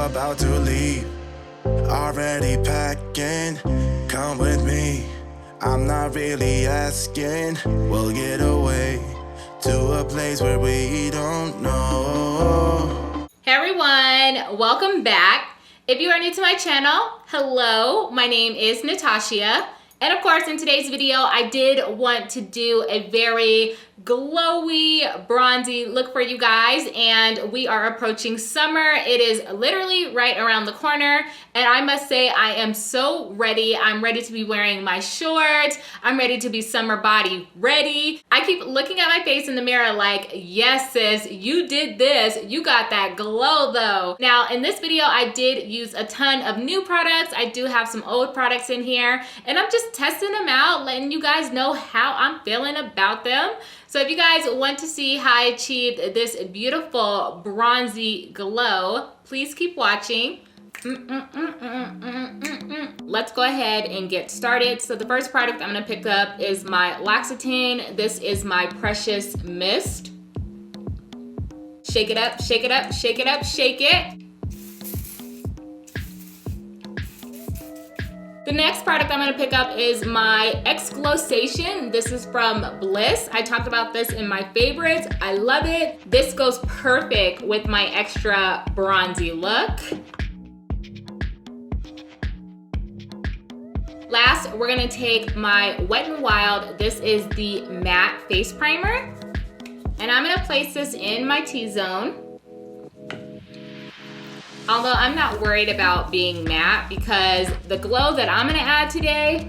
about to leave. Already packing, come with me. I'm not really asking. We'll get away to a place where we don't know. Hey everyone, welcome back. If you are new to my channel, hello, my name is Natashia. And of course, in today's video, I did want to do a very glowy, bronzy look for you guys, and we are approaching summer. It is literally right around the corner, and I must say I am so ready. I'm ready to be wearing my shorts. I'm ready to be summer body ready. I keep looking at my face in the mirror like, yes sis, you did this. You got that glow though. Now in this video, I did use a ton of new products. I do have some old products in here, and I'm just testing them out, letting you guys know how I'm feeling about them. So if you guys want to see how I achieved this beautiful bronzy glow, please keep watching. Let's go ahead and get started. So the first product I'm gonna pick up is my L'Occitane. This is my Precious Mist. Shake it up, shake it up, shake it up, shake it. The next product I'm gonna pick up is my Ex-glow-sion. This is from Bliss. I talked about this in my favorites. I love it. This goes perfect with my extra bronzy look. Last, we're gonna take my Wet n Wild. This is the matte face primer. And I'm gonna place this in my T-zone. Although I'm not worried about being matte because the glow that I'm gonna add today,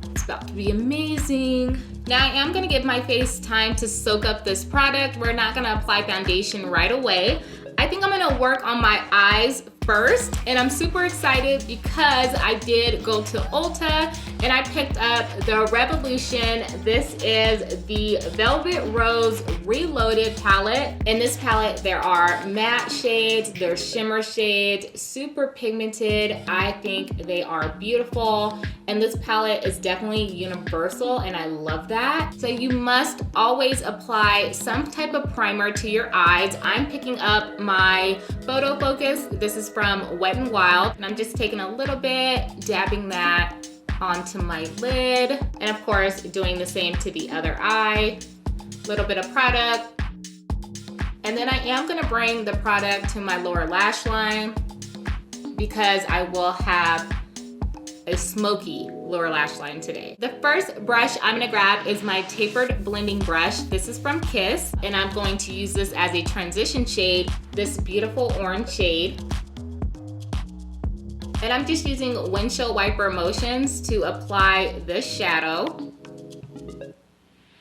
it's about to be amazing. Now I am gonna give my face time to soak up this product. We're not gonna apply foundation right away. I think I'm gonna work on my eyes first, and I'm super excited because I did go to Ulta and I picked up the Revolution. This is the Velvet Rose Reloaded palette. In this palette, there are matte shades, there's shimmer shades, super pigmented. I think they are beautiful. And this palette is definitely universal, and I love that. So you must always apply some type of primer to your eyes. I'm picking up my Photofocus. This is from Wet n Wild, and I'm just taking a little bit, dabbing that onto my lid, and of course doing the same to the other eye. Little bit of product, and then I am gonna bring the product to my lower lash line because I will have a smoky lower lash line today. The first brush I'm gonna grab is my tapered blending brush. This is from Kiss, and I'm going to use this as a transition shade, this beautiful orange shade. And I'm just using windshield wiper motions to apply this shadow.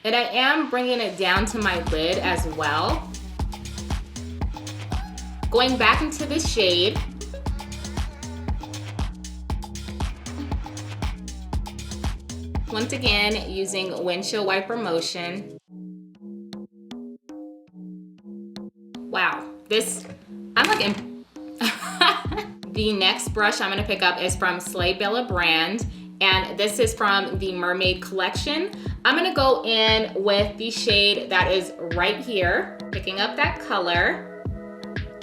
And I am bringing it down to my lid as well. Going back into the shade. Once again, using windshield wiper motion. Wow, I'm like in. The next brush I'm gonna pick up is from Slay Bella brand, and this is from the Mermaid collection. I'm gonna go in with the shade that is right here, picking up that color,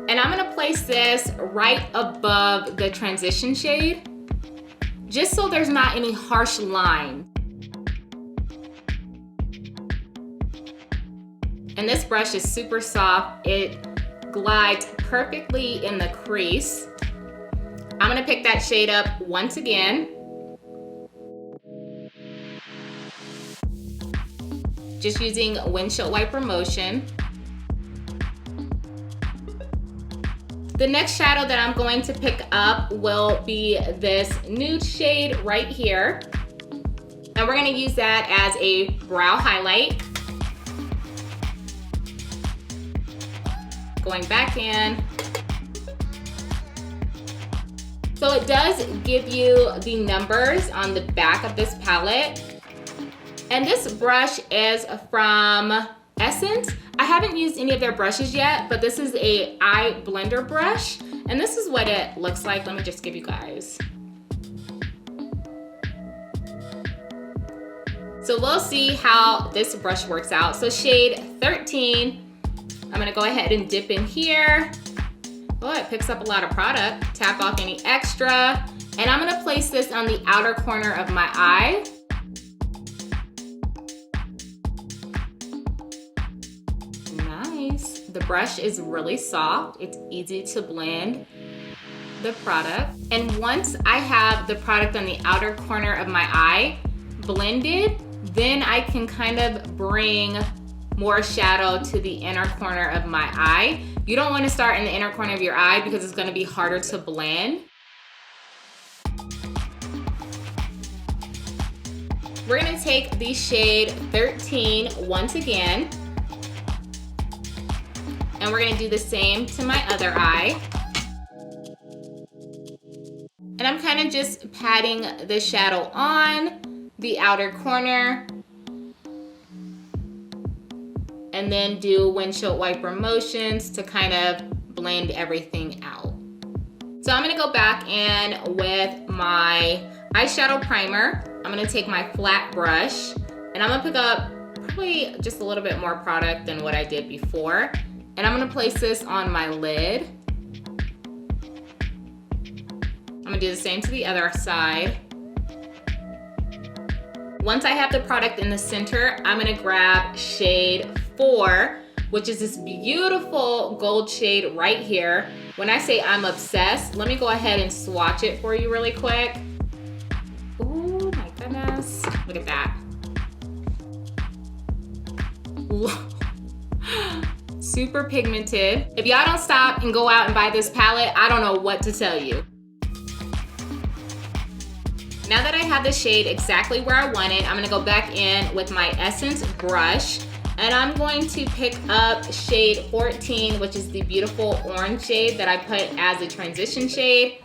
and I'm gonna place this right above the transition shade, just so there's not any harsh line. And this brush is super soft. It glides perfectly in the crease. I'm gonna pick that shade up once again. Just using windshield wiper motion. The next shadow that I'm going to pick up will be this nude shade right here. And we're gonna use that as a brow highlight. Going back in. So it does give you the numbers on the back of this palette. And this brush is from Essence. I haven't used any of their brushes yet, but this is a eye blender brush. And this is what it looks like. Let me just give you guys. So we'll see how this brush works out. So shade 13, I'm gonna go ahead and dip in here. Oh, it picks up a lot of product. Tap off any extra. And I'm gonna place this on the outer corner of my eye. Nice. The brush is really soft. It's easy to blend the product. And once I have the product on the outer corner of my eye blended, then I can kind of bring more shadow to the inner corner of my eye. You don't want to start in the inner corner of your eye because it's going to be harder to blend. We're going to take the shade 13 once again, and we're going to do the same to my other eye. And I'm kind of just patting the shadow on the outer corner, and then do windshield wiper motions to kind of blend everything out. So I'm gonna go back in with my eyeshadow primer. I'm gonna take my flat brush, and I'm gonna pick up probably just a little bit more product than what I did before. And I'm gonna place this on my lid. I'm gonna do the same to the other side. Once I have the product in the center, I'm gonna grab shade 4, which is this beautiful gold shade right here. When I say I'm obsessed, let me go ahead and swatch it for you really quick. Oh my goodness, look at that. Super pigmented. If y'all don't stop and go out and buy this palette, I don't know what to tell you. Now that I have the shade exactly where I want it, I'm gonna go back in with my Essence brush, and I'm going to pick up shade 14, which is the beautiful orange shade that I put as a transition shade.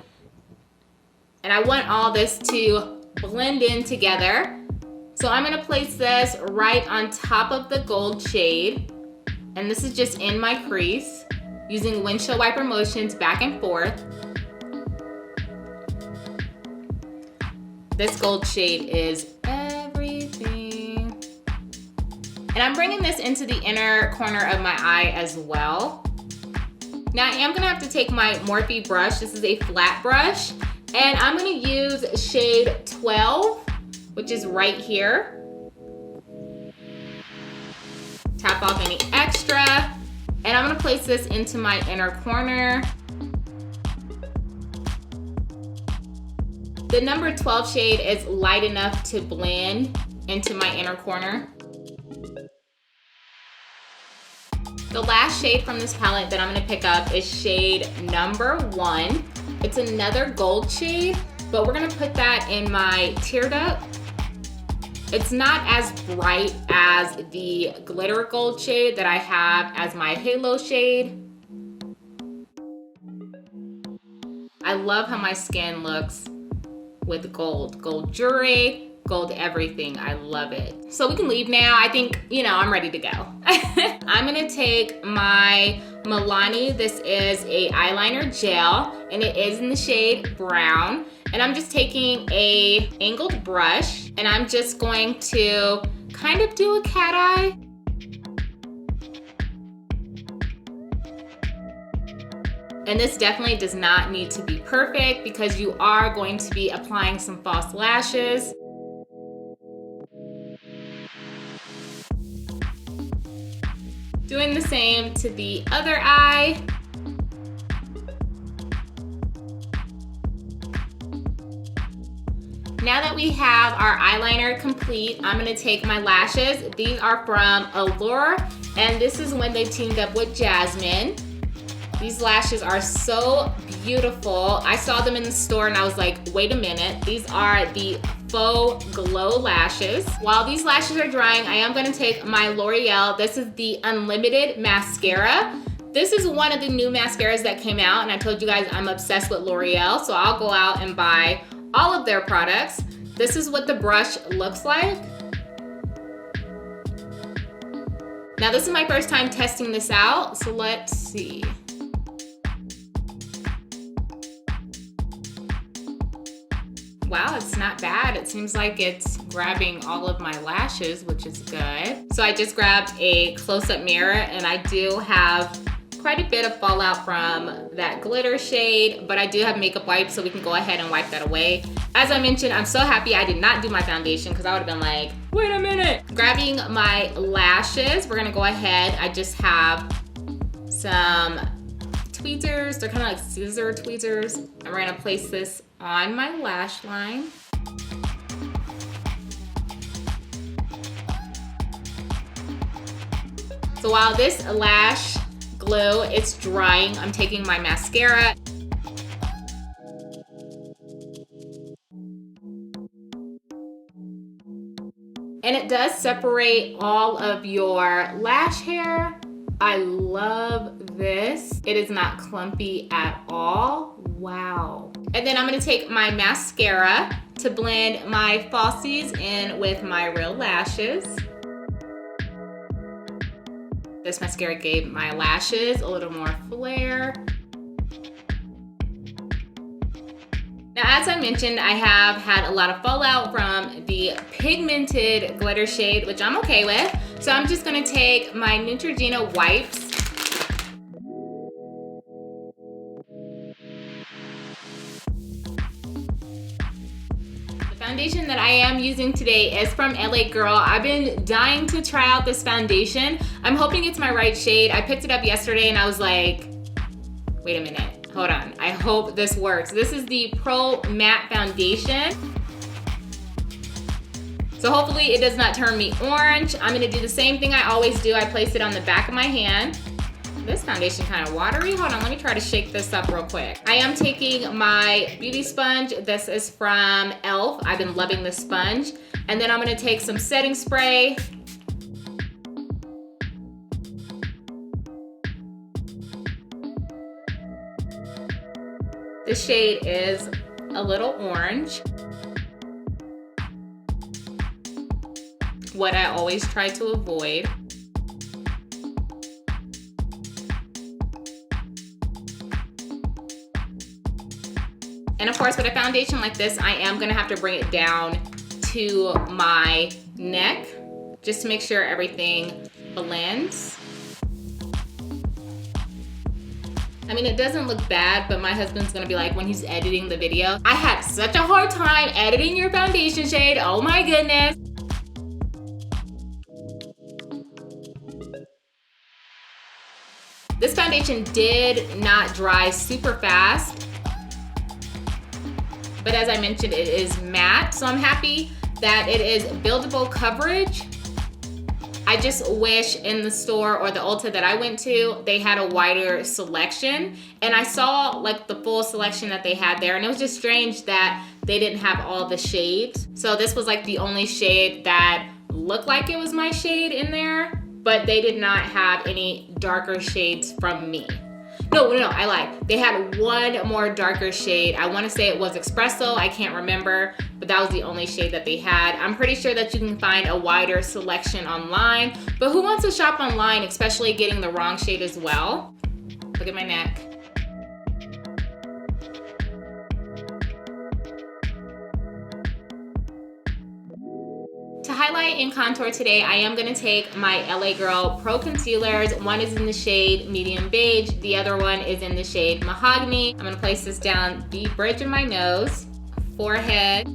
And I want all this to blend in together. So I'm gonna place this right on top of the gold shade. And this is just in my crease, using windshield wiper motions back and forth. This gold shade is everything. And I'm bringing this into the inner corner of my eye as well. Now I am gonna have to take my Morphe brush. This is a flat brush. And I'm gonna use shade 12, which is right here. Tap off any extra. And I'm gonna place this into my inner corner. The number 12 shade is light enough to blend into my inner corner. The last shade from this palette that I'm gonna pick up is shade number 1. It's another gold shade, but we're gonna put that in my tear duct. It's not as bright as the glitter gold shade that I have as my halo shade. I love how my skin looks with gold jewelry, gold everything. I love it. So we can leave now. I think, I'm ready to go. I'm gonna take my Milani. This is a eyeliner gel, and it is in the shade brown. And I'm just taking a angled brush, and I'm just going to kind of do a cat eye. And this definitely does not need to be perfect because you are going to be applying some false lashes. Doing the same to the other eye. Now that we have our eyeliner complete, I'm gonna take my lashes. These are from Eylure, and this is when they teamed up with Jasmine. These lashes are so beautiful. I saw them in the store and I was like, wait a minute. These are the Faux Glow lashes. While these lashes are drying, I am gonna take my L'Oreal. This is the Unlimited Mascara. This is one of the new mascaras that came out, and I told you guys I'm obsessed with L'Oreal, so I'll go out and buy all of their products. This is what the brush looks like. Now this is my first time testing this out, so let's see. Wow, it's not bad. It seems like it's grabbing all of my lashes, which is good. So I just grabbed a close-up mirror, and I do have quite a bit of fallout from that glitter shade, but I do have makeup wipes, so we can go ahead and wipe that away. As I mentioned, I'm so happy I did not do my foundation because I would have been like, wait a minute. Grabbing my lashes, we're gonna go ahead. I just have some tweezers. They're kind of like scissor tweezers. And we're gonna place this on my lash line. So while this lash glue is drying, I'm taking my mascara. And it does separate all of your lash hair. I love this. It is not clumpy at all. Wow. And then I'm gonna take my mascara to blend my falsies in with my real lashes. This mascara gave my lashes a little more flare. Now, as I mentioned, I have had a lot of fallout from the pigmented glitter shade, which I'm okay with. So I'm just gonna take my Neutrogena wipes. Foundation that I am using today is from LA Girl. I've been dying to try out this foundation. I'm hoping it's my right shade. I picked it up yesterday and I was like, wait a minute, hold on. I hope this works. This is the Pro Matte Foundation. So hopefully it does not turn me orange. I'm gonna do the same thing I always do. I place it on the back of my hand. This foundation kind of watery. Hold on, let me try to shake this up real quick. I am taking my beauty sponge. This is from e.l.f. I've been loving this sponge. And then I'm gonna take some setting spray. The shade is a little orange. What I always try to avoid. And of course, with a foundation like this, I am gonna have to bring it down to my neck just to make sure everything blends. I mean, it doesn't look bad, but my husband's gonna be like, when he's editing the video, I had such a hard time editing your foundation shade, oh my goodness. This foundation did not dry super fast. But as I mentioned, it is matte, so I'm happy that it is buildable coverage. I just wish in the store or the Ulta that I went to, they had a wider selection. And I saw like the full selection that they had there, and it was just strange that they didn't have all the shades. So this was like the only shade that looked like it was my shade in there, but they did not have any darker shades from me. No, I lied. They had one more darker shade. I want to say it was Espresso. I can't remember, but that was the only shade that they had. I'm pretty sure that you can find a wider selection online, but who wants to shop online, especially getting the wrong shade as well? Look at my neck. To highlight and contour today, I am gonna take my LA Girl Pro Concealers. One is in the shade Medium Beige, the other one is in the shade Mahogany. I'm gonna place this down the bridge of my nose, forehead.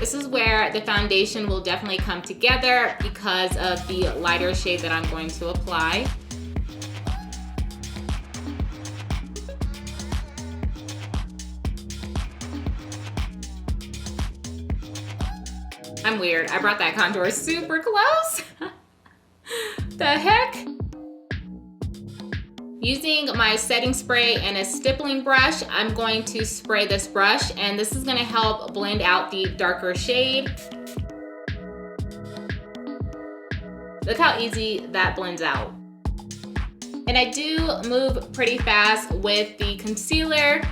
This is where the foundation will definitely come together because of the lighter shade that I'm going to apply. I'm weird. I brought that contour super close. The heck? Using my setting spray and a stippling brush, I'm going to spray this brush, and this is gonna help blend out the darker shade. Look how easy that blends out. And I do move pretty fast with the concealer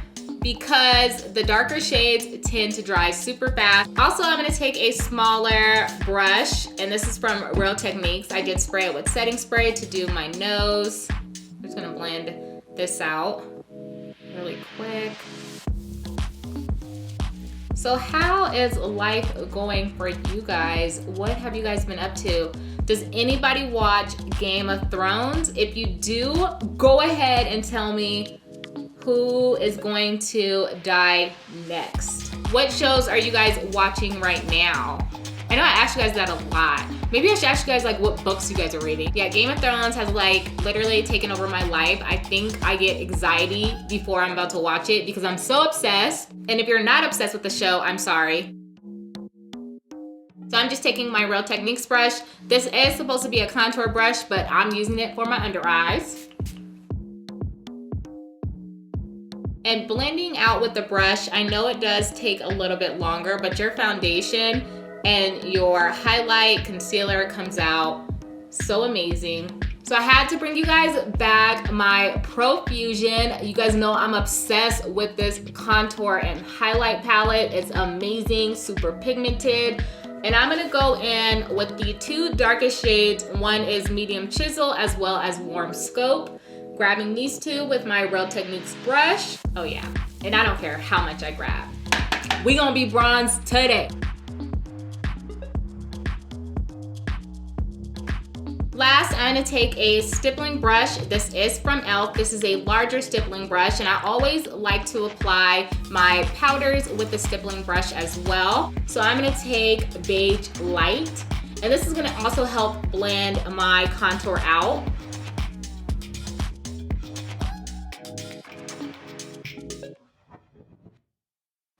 because the darker shades tend to dry super fast. Also, I'm gonna take a smaller brush, and this is from Real Techniques. I did spray it with setting spray to do my nose. I'm just gonna blend this out really quick. So how is life going for you guys? What have you guys been up to? Does anybody watch Game of Thrones? If you do, go ahead and tell me who is going to die next. What shows are you guys watching right now? I know I asked you guys that a lot. Maybe I should ask you guys like what books you guys are reading. Yeah, Game of Thrones has like literally taken over my life. I think I get anxiety before I'm about to watch it because I'm so obsessed. And if you're not obsessed with the show, I'm sorry. So I'm just taking my Real Techniques brush. This is supposed to be a contour brush, but I'm using it for my under eyes. And blending out with the brush, I know it does take a little bit longer, but your foundation and your highlight concealer comes out so amazing. So I had to bring you guys back my Profusion. You guys know I'm obsessed with this contour and highlight palette. It's amazing, super pigmented. And I'm gonna go in with the two darkest shades. One is Medium Chisel as well as Warm Scope. Grabbing these two with my Real Techniques brush. Oh yeah, and I don't care how much I grab. We gonna be bronze today. Last, I'm gonna take a stippling brush. This is from e.l.f. This is a larger stippling brush, and I always like to apply my powders with the stippling brush as well. So I'm gonna take Beige Light, and this is gonna also help blend my contour out.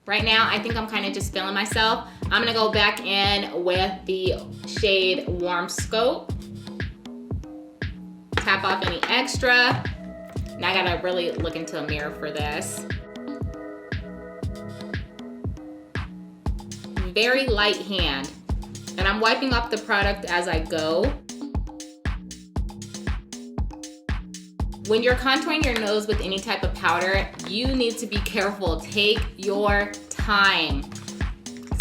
Right now, I think I'm kind of just feeling myself. I'm gonna go back in with the shade Warm Scope. Tap off any extra. Now I gotta really look into a mirror for this. Very light hand. And I'm wiping off the product as I go. When you're contouring your nose with any type of powder, you need to be careful. Take your time.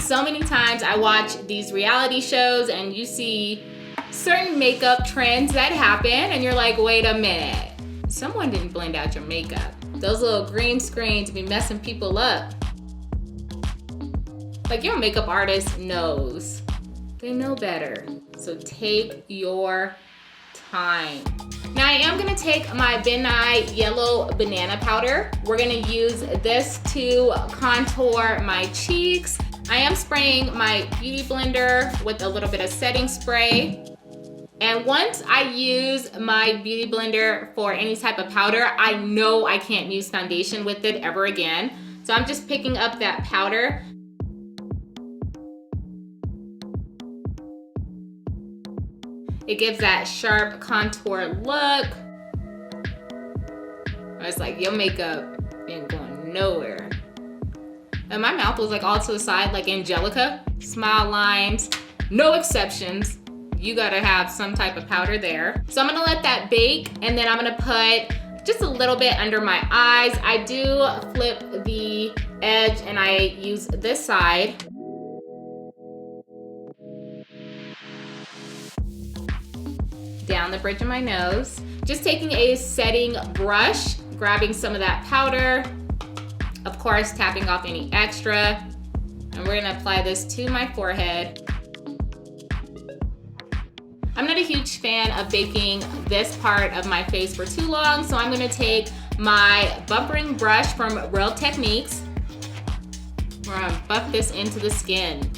So many times I watch these reality shows and you see certain makeup trends that happen and you're like, wait a minute, someone didn't blend out your makeup. Those little green screens be messing people up. Like your makeup artist knows. They know better. So take your time. Now I am gonna take my Ben Nye Yellow Banana Powder. We're gonna use this to contour my cheeks. I am spraying my Beauty Blender with a little bit of setting spray. And once I use my Beauty Blender for any type of powder, I know I can't use foundation with it ever again. So I'm just picking up that powder. It gives that sharp contour look. It's like your makeup ain't going nowhere. And my mouth was like all to the side like Angelica. Smile lines, no exceptions. You gotta have some type of powder there. So I'm gonna let that bake and then I'm gonna put just a little bit under my eyes. I do flip the edge and I use this side. Down the bridge of my nose. Just taking a setting brush, grabbing some of that powder, of course tapping off any extra, and we're gonna apply this to my forehead. I'm not a huge fan of baking this part of my face for too long, so I'm gonna take my buffering brush from Real Techniques. We're gonna buff this into the skin.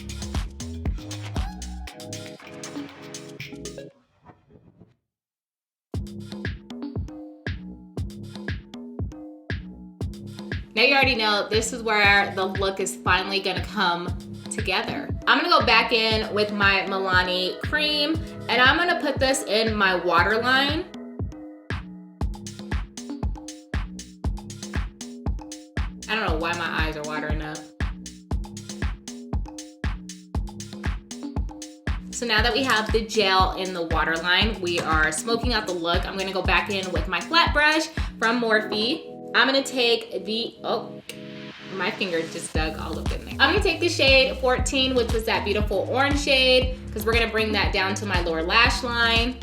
Now you already know this is where the look is finally gonna come together. I'm gonna go back in with my Milani cream and I'm gonna put this in my waterline. I don't know why my eyes are watering up. So now that we have the gel in the waterline, we are smoking out the look. I'm gonna go back in with my flat brush from Morphe. I'm gonna take the, oh, my finger just dug all up in there. I'm gonna take the shade 14, which was that beautiful orange shade, because we're gonna bring that down to my lower lash line.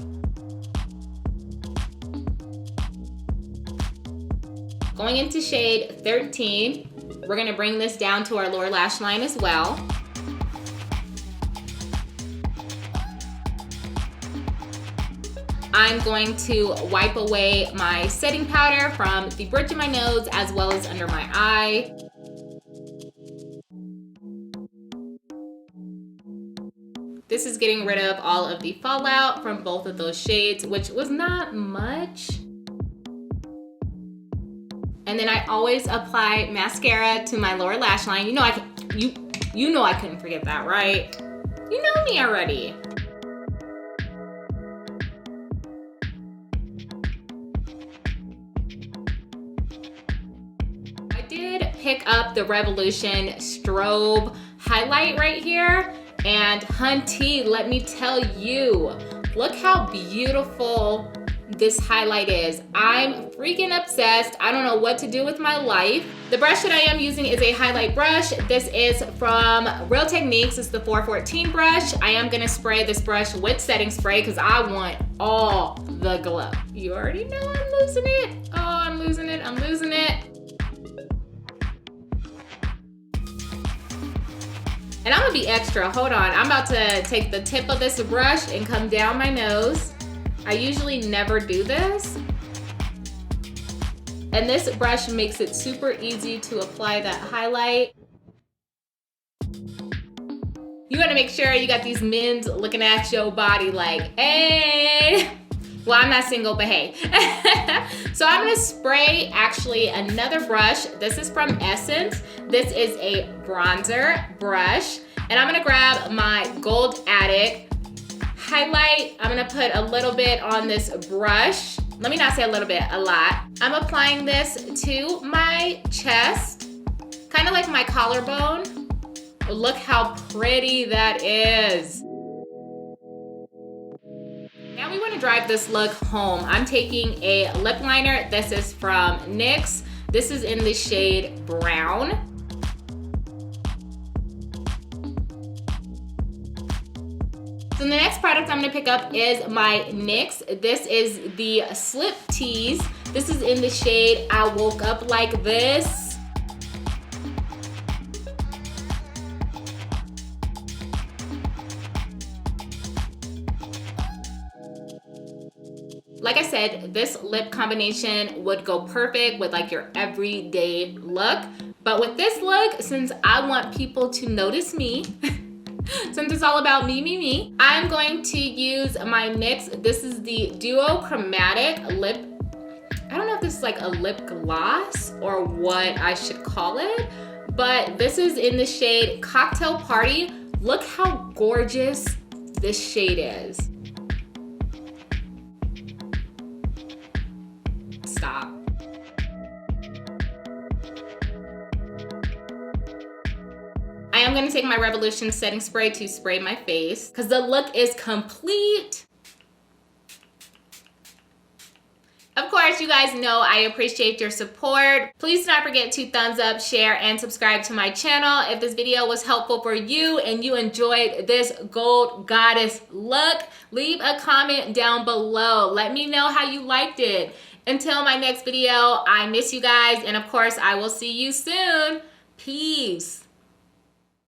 Going into shade 13. We're gonna bring this down to our lower lash line as well. I'm going to wipe away my setting powder from the bridge of my nose as well as under my eye. This is getting rid of all of the fallout from both of those shades, which was not much. And then I always apply mascara to my lower lash line. You know I couldn't forget that, right? You know me already. I did pick up the Revolution Strobe highlight right here. And hunty, let me tell you, look how beautiful this highlight is. I'm freaking obsessed. I don't know what to do with my life. The brush that I am using is a highlight brush. This is from Real Techniques. It's the 414 brush. I am gonna spray this brush with setting spray because I want all the glow. You already know I'm losing it. Oh, I'm losing it, I'm losing it. And I'm gonna be extra, hold on. I'm about to take the tip of this brush and come down my nose. I usually never do this. And this brush makes it super easy to apply that highlight. You wanna make sure you got these men's looking at your body like, hey. Well, I'm not single, but hey. So I'm gonna spray actually another brush. This is from Essence. This is a bronzer brush. And I'm gonna grab my Gold Addict highlight. I'm gonna put a little bit on this brush. Let me not say a little bit, a lot. I'm applying this to my chest, kind of like my collarbone. Look how pretty that is. Now we want to drive this look home. I'm taking a lip liner. This is from NYX. This is in the shade Brown. So the next product I'm gonna pick up is my NYX. This is the Slip Tease. This is in the shade I Woke Up Like This. Like I said, this lip combination would go perfect with like your everyday look. But with this look, since I want people to notice me, since it's all about me, I'm going to use my NYX. This is the Duo Chromatic Lip. I don't know if this is like a lip gloss or what I should call it, but this is in the shade Cocktail Party. Look how gorgeous this shade is. Stop. I am gonna take my Revolution setting spray to spray my face because the look is complete. Of course, you guys know I appreciate your support. Please do not forget to thumbs up, share, and subscribe to my channel. If this video was helpful for you and you enjoyed this gold goddess look, leave a comment down below. Let me know how you liked it. Until my next video, I miss you guys, and of course, I will see you soon. Peace.